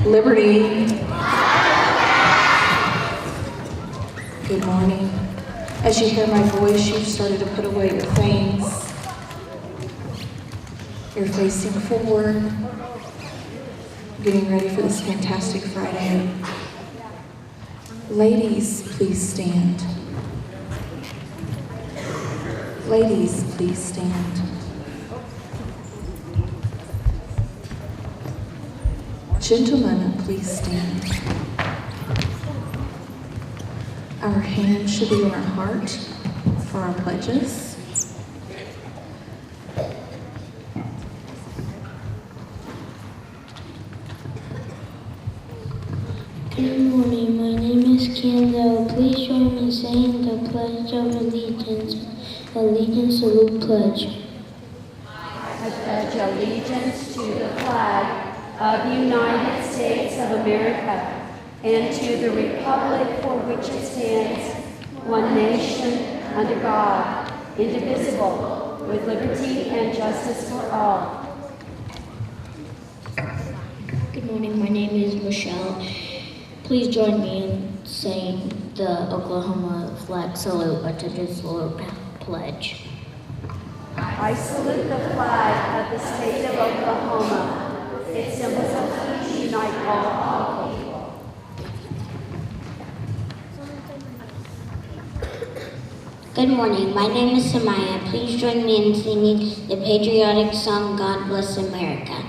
Liberty. Good morning. As you hear my voice, you've started to put away your phones. You're facing forward, getting ready for this fantastic Friday. Ladies, please stand. Ladies, please stand. Gentlemen, please stand. Our hands should be on our heart for our pledges. Good morning, my name is Kendall. Please join me in saying the Pledge of Allegiance. Allegiance, salute, pledge. I pledge allegiance to the flag of the United States of America and to the republic for which it stands, one nation, under God, indivisible, with liberty and justice for all. Good morning, my name is Michelle. Please join me in saying the Oklahoma flag salute, attention salute, pledge. I salute the flag of the state of Oklahoma. Its symbols of peace unite all people. Good morning, my name is Samaya. Please join me in singing the patriotic song, God Bless America.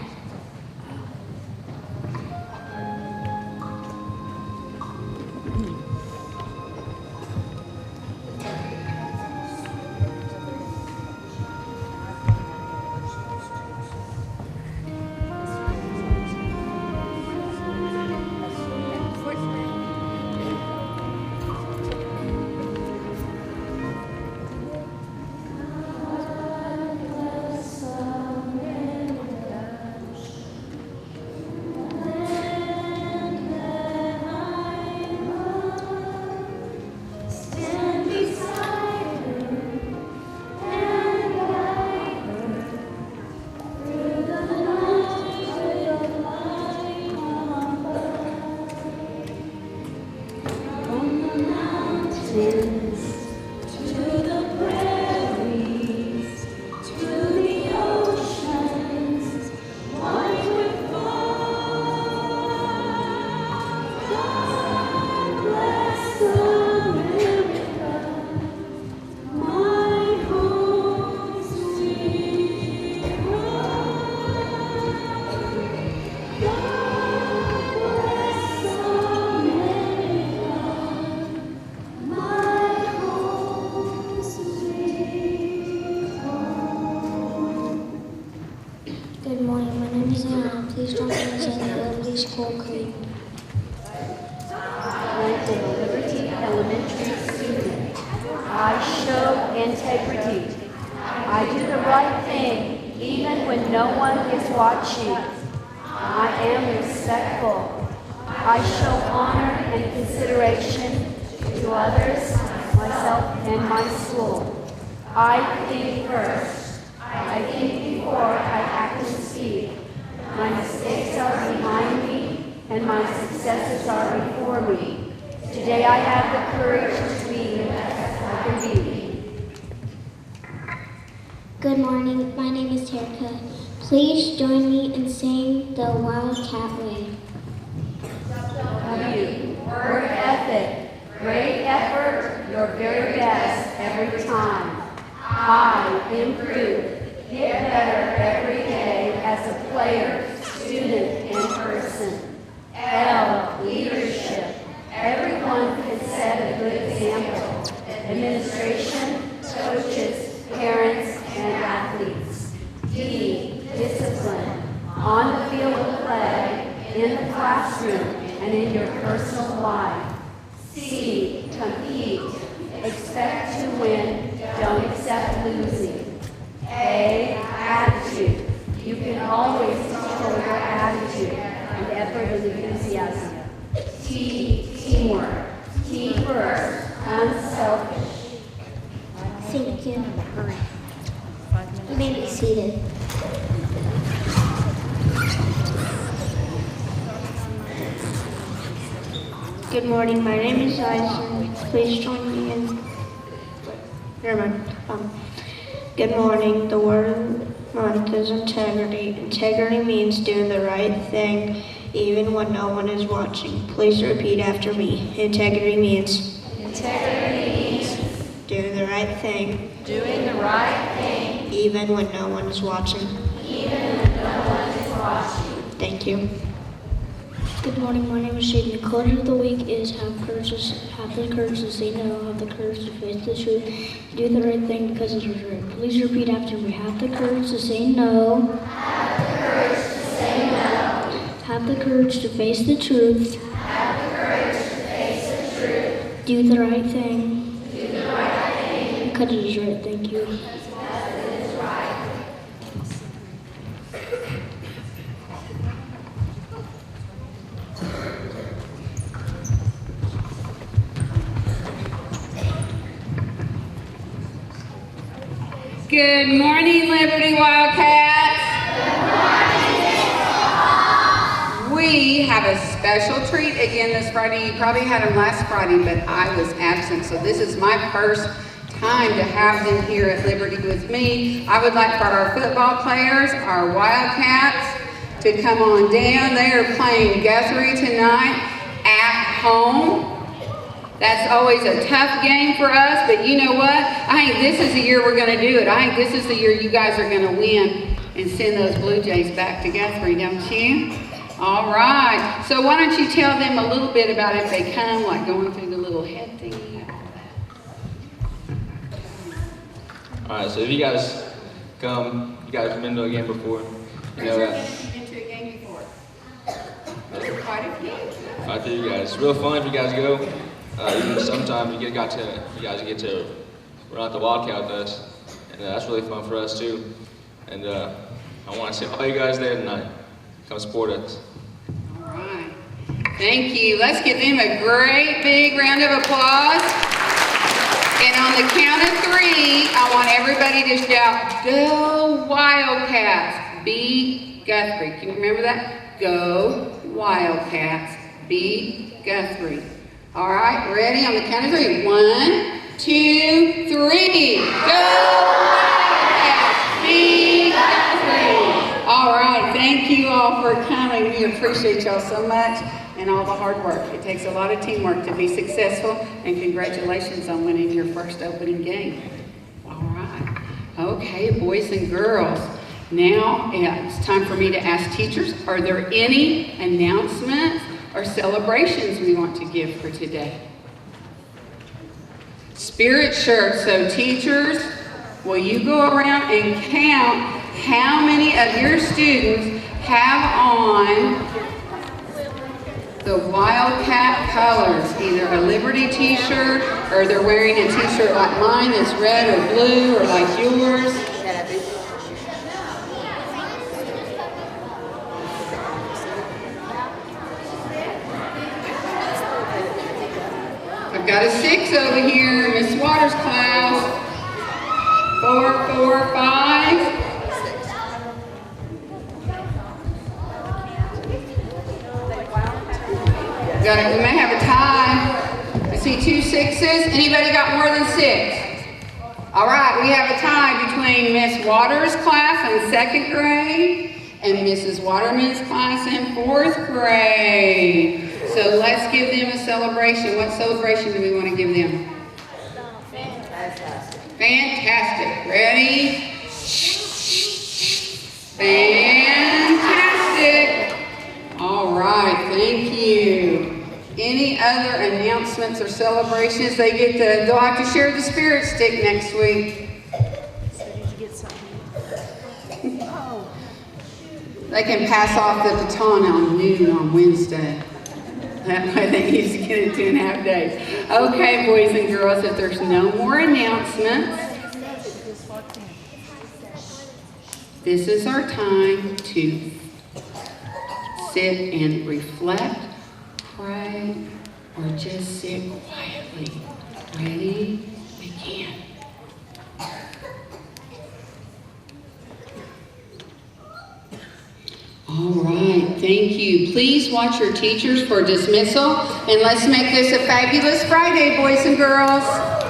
Good morning, my name is Anna. Please join me in saying the Liberty School Creed. I'm a Liberty Elementary student. I show integrity. I do the right thing, even when no one is watching. I am respectful. I show honor and consideration to others, myself, and my school. I think first. I think before I act and speak. My mistakes are behind me, and my successes are before me. Today I have the courage to be the best I can be. Good morning, my name is Terica. Please join me in saying the Wildcat Way. W, work ethic, great effort, your very best every time. I, improve, get better every day as a player, student, and person. L, leadership, everyone can set a good example. Administration, coaches, parents, and athletes. D, discipline, on the field of play, in the classroom, and in your personal life. C, compete, expect to win, don't accept losing. A, attitude, you can always control your attitude and effort and enthusiasm. T, teamwork, team first, unselfish. Thank you. You may be seated. Good morning, my name is Tyson. Please join me in. Never mind. Good morning. The word of the month is integrity. Integrity means doing the right thing even when no one is watching. Please repeat after me. Integrity means doing the right thing Doing the right thing. even when no one is watching. Thank you. Good morning, my name is Shaden. The quote of the week is have the courage to say no, have the courage to face the truth, do the right thing because it is right. Please repeat after me. Have the courage to say no. Have the courage to face the truth. Do the right thing. Because it is right. Thank you. Good morning, Liberty Wildcats. We have a special treat again this Friday. You probably had them last Friday, but I was absent, so this is my first time to have them here at Liberty with me. I would like for our football players, our Wildcats, to come on down. They are playing Guthrie tonight at home. That's always a tough game for us, but you know what? I think this is the year we're going to do it. I think this is the year you guys are going to win and send those Blue Jays back to Guthrie, don't you? All right. So why don't you tell them a little bit about if they come, like going through the little head thingy. All right, so if you guys come, you guys have been to a game before. You know that. You've been to a game before. Quite a few. I tell you guys, it's real fun if you guys go. Even sometimes you guys get to run out the Wildcat with us, and that's really fun for us too. And I want to see all you guys there tonight. Come support us. All right. Thank you. Let's give them a great big round of applause. And on the count of 3, I want everybody to shout, "Go Wildcats, beat Guthrie." Can you remember that? Go Wildcats, beat Guthrie. All right, ready? On the count of 3. 1, 2, 3. Go Wildcats, beat Guthrie. All right, thank you all for coming. We appreciate y'all so much and all the hard work. It takes a lot of teamwork to be successful, and congratulations on winning your first opening game. All right. Okay, boys and girls. Now it's time for me to ask teachers, are there any announcements or celebrations we want to give for today? Spirit shirts. So teachers, will you go around and count how many of your students have on the Wildcat colors, either a Liberty t-shirt or they're wearing a t-shirt like mine that's red or blue or like yours? I've got a 6 over here, Miss Waters' class. 4, 4, 5. Got it. We may have a tie. I see 2 6s. Anybody got more than 6? All right, we have a tie between Miss Waters' class in 2nd grade and Mrs. Waterman's class in 4th grade. So let's give them a celebration. What celebration do we want to give them? Fantastic. Ready? Fantastic. All right, thank you. Any other announcements or celebrations? They'll have to share the spirit stick next week. So did you get something? Oh. They can pass off the baton on noon on Wednesday. That way they used to get it 2.5 days. Okay, boys and girls, if there's no more announcements, this is our time to sit and reflect, pray, or just sit quietly. Ready? Begin. All right, thank you. Please watch your teachers for dismissal, and let's make this a fabulous Friday, boys and girls.